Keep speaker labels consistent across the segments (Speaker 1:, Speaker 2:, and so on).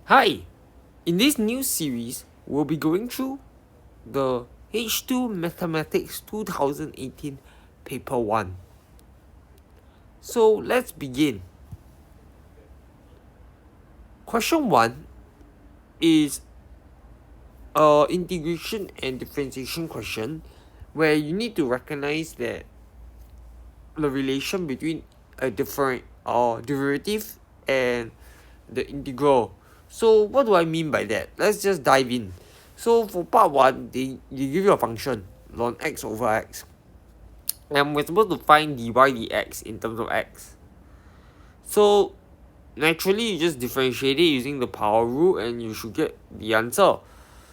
Speaker 1: Hi! In this new series, we'll be going through the H2 Mathematics 2018 Paper 1. So let's begin. Question 1 is a integration and differentiation question where you need to recognize that the relation between a different derivative and the integral. So what do I mean by that? Let's just dive in. So for part 1, they give you a function ln x over x, and we're supposed to find dy dx in terms of x. So naturally you just differentiate it using the power rule and you should get the answer.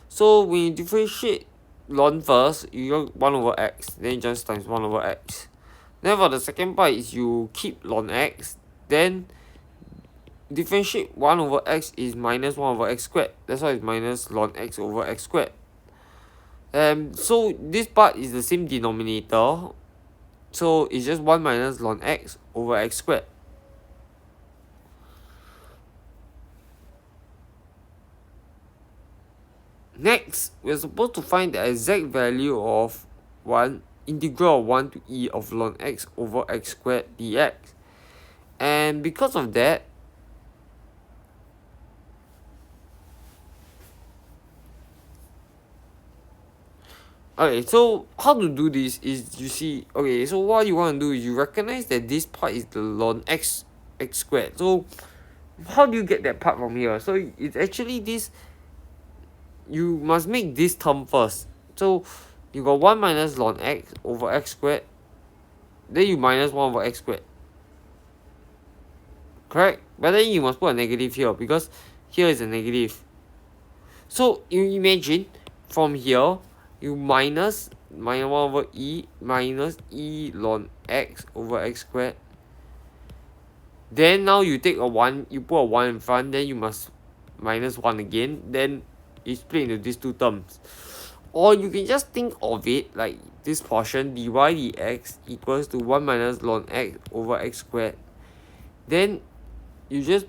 Speaker 1: So when you differentiate ln first, you get 1 over x, then you just times 1 over x. Then for the second part is you keep ln x, then differentiate 1 over x is minus 1 over x squared. That's why it's minus ln x over x squared. So this part is the same denominator. So it's just 1 minus ln x over x squared. Next, we're supposed to find the exact value of integral of 1 to e of ln x over x squared dx. And because of that, okay, so how to do this is, you see, okay, so what you want to do is you recognize that this part is the ln x squared. So how do you get that part from here? So it's actually this, you must make this term first. So you got 1 minus ln x over x squared, then you minus 1 over x squared. Correct? But then you must put a negative here because here is a negative. So you imagine from here, you minus 1 over e minus e ln x over x squared. Then now you take a 1, you put a 1 in front, then you must minus 1 again. Then you split into these two terms. Or you can just think of it like this portion dy dx equals to 1 minus ln x over x squared. Then you just,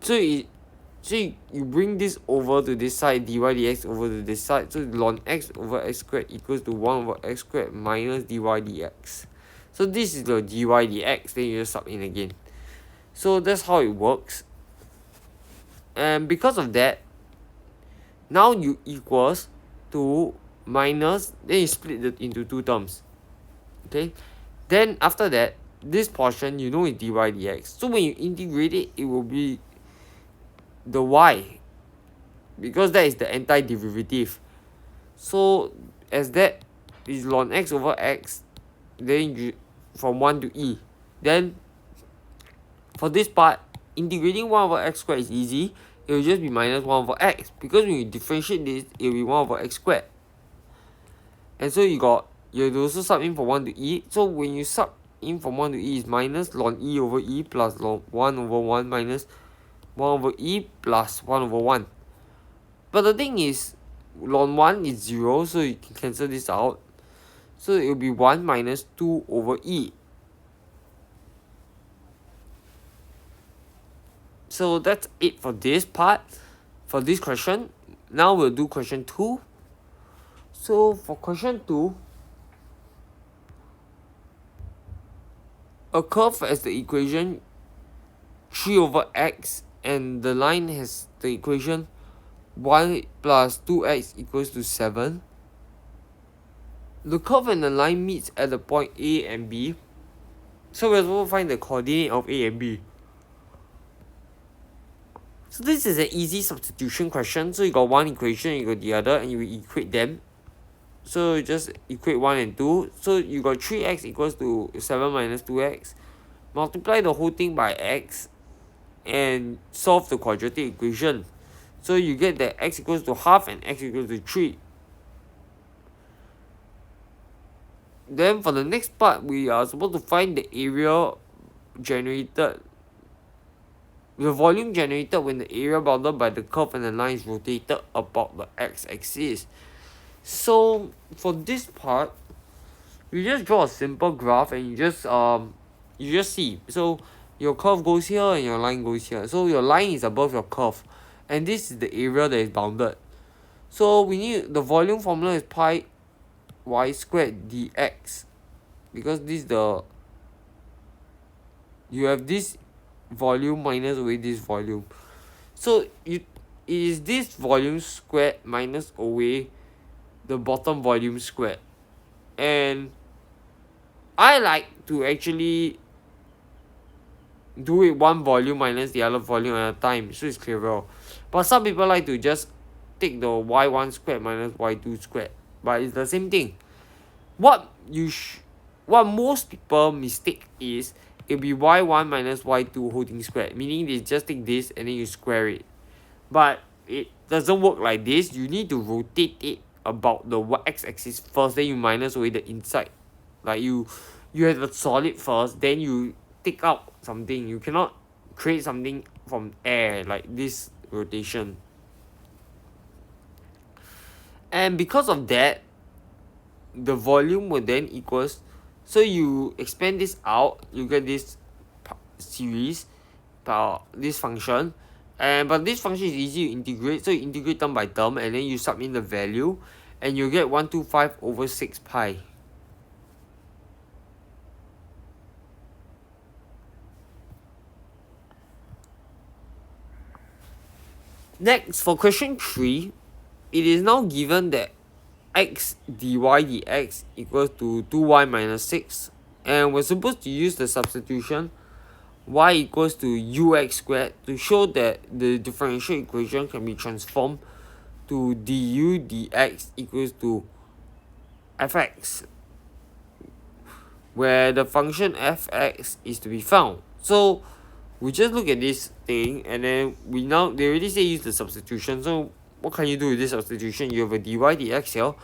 Speaker 1: so you bring this over to this side, dy dx over to this side. So ln x over x squared equals to 1 over x squared minus dy dx. So this is the dy dx, then you just sub in again. So that's how it works. And because of that, now you equals to minus, then you split it into two terms. Okay, then after that, this portion you know is dy dx. So when you integrate it, it will be the y, because that is the antiderivative. So as that is ln x over x, then you from 1 to e. Then for this part, integrating 1 over x squared is easy. It will just be minus 1 over x, because when you differentiate this, it will be 1 over x squared. And so you have to also sub in from 1 to e. So when you sub in from 1 to e is minus ln e over e plus ln 1 over 1 minus 1 over e plus 1 over 1. But the thing is, ln 1 is 0, so you can cancel this out. So it will be 1 minus 2 over e. So that's it for this part, for this question. Now we'll do question 2. So for question 2, a curve has the equation 3 over x, and the line has the equation 1 plus 2x equals to 7. The curve and the line meets at the point A and B. So we're supposed to find the coordinate of A and B. So this is an easy substitution question. So you got one equation, you got the other, and you equate them. So you just equate 1 and 2. So you got 3x equals to 7 minus 2x. Multiply the whole thing by x and solve the quadratic equation. So you get that x equals to half and x equals to 3. Then for the next part, we are supposed to find the area generated, the volume generated when the area bounded by the curve and the line is rotated about the x-axis. So for this part, you just draw a simple graph and you just see. So your curve goes here and your line goes here. So your line is above your curve, and this is the area that is bounded. So we need the volume formula is pi y squared dx, because this you have this volume minus away this volume. So it is this volume squared minus away the bottom volume squared. And I like to actually do it one volume minus the other volume at a time, so it's clearer. But some people like to just take the y1 squared minus y2 squared, but it's the same thing. What most people mistake is it'll be y1 minus y2 whole thing squared, meaning they just take this and then you square it. But it doesn't work like this. You need to rotate it about the x-axis first, then you minus away the inside. Like you have the solid first, then you take out something. You cannot create something from air like this rotation. And because of that, the volume will then equals, so you expand this out, you get this series, this function, but this function is easy to integrate, so you integrate term by term and then you sub in the value and you get 125 over 6 pi. Next, for question 3, it is now given that x dy dx equals to 2y minus 6, and we're supposed to use the substitution y equals to ux squared to show that the differential equation can be transformed to du dx equals to fx, where the function fx is to be found. So we just look at this thing, and then they already say use the substitution. So what can you do with this substitution? You have a dy dx here.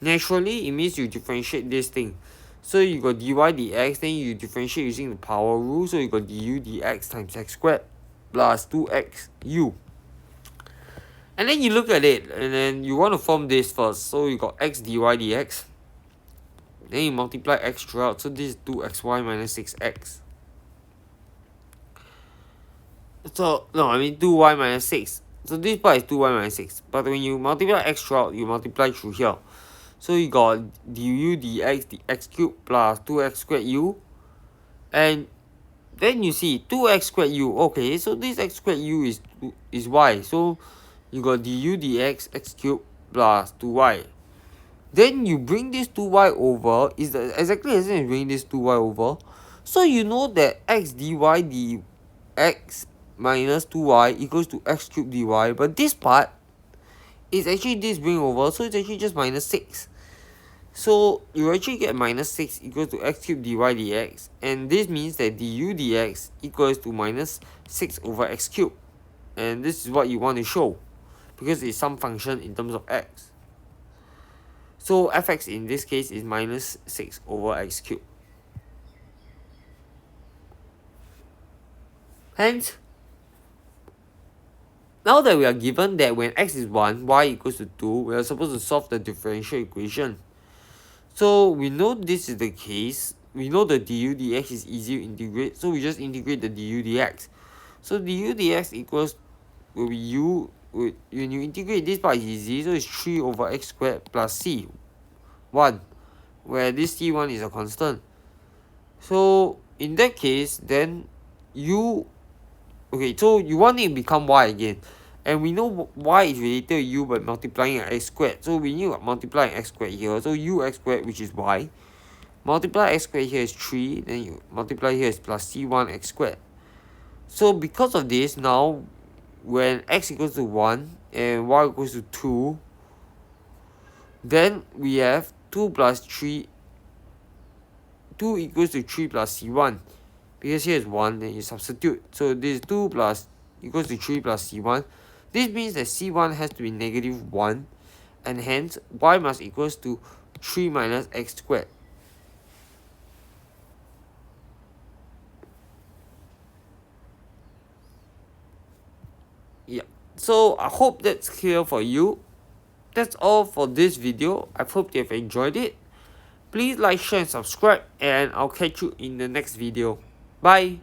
Speaker 1: Naturally, it means you differentiate this thing. So you got dy dx, then you differentiate using the power rule. So you got du dx times x squared plus 2xu. And then you look at it, and then you want to form this first. So you got x dy dx. Then you multiply x throughout. So this is 2xy minus 6x. So, no, I mean 2y minus 6. So this part is 2y minus 6. But when you multiply x throughout, you multiply through here. So you got du dx dx cubed plus 2x squared u. And then you see 2x squared u. Okay, so this x squared u is y. So you got du dx x cubed plus 2y. Then you bring this 2y over. Is exactly the same as bringing this 2y over. So you know that x dy dx minus 2y equals to x cubed dy. But this part is actually this bring over. So it's actually just minus 6. So you actually get minus 6 equals to x cubed dy dx, and this means that du dx equals to minus 6 over x cubed, and this is what you want to show because it's some function in terms of x. So fx in this case is minus 6 over x cubed. Hence, now that we are given that when x is 1, y equals to 2, we are supposed to solve the differential equation. So we know this is the case. We know the du dx is easy to integrate, so we just integrate the du dx. So du dx equals will be u. When you integrate this part is easy, so it's 3 over x squared plus c 1, where this c1 is a constant. So in that case, then so you want it to become y again. And we know y is related to u by multiplying x squared. So we need to multiply x squared here. So ux squared, which is y. Multiply x squared here is 3. Then you multiply here is plus c1 x squared. So because of this, now when x equals to 1 and y equals to 2, then we have 2 plus 3. 2 equals to 3 plus c1. Because here is 1, then you substitute. So this is 2 plus equals to 3 plus c1. This means that c1 has to be negative 1, and hence y must equals to 3 minus x squared. Yeah, so I hope that's clear for you. That's all for this video. I hope you have enjoyed it. Please like, share and subscribe, and I'll catch you in the next video. Bye.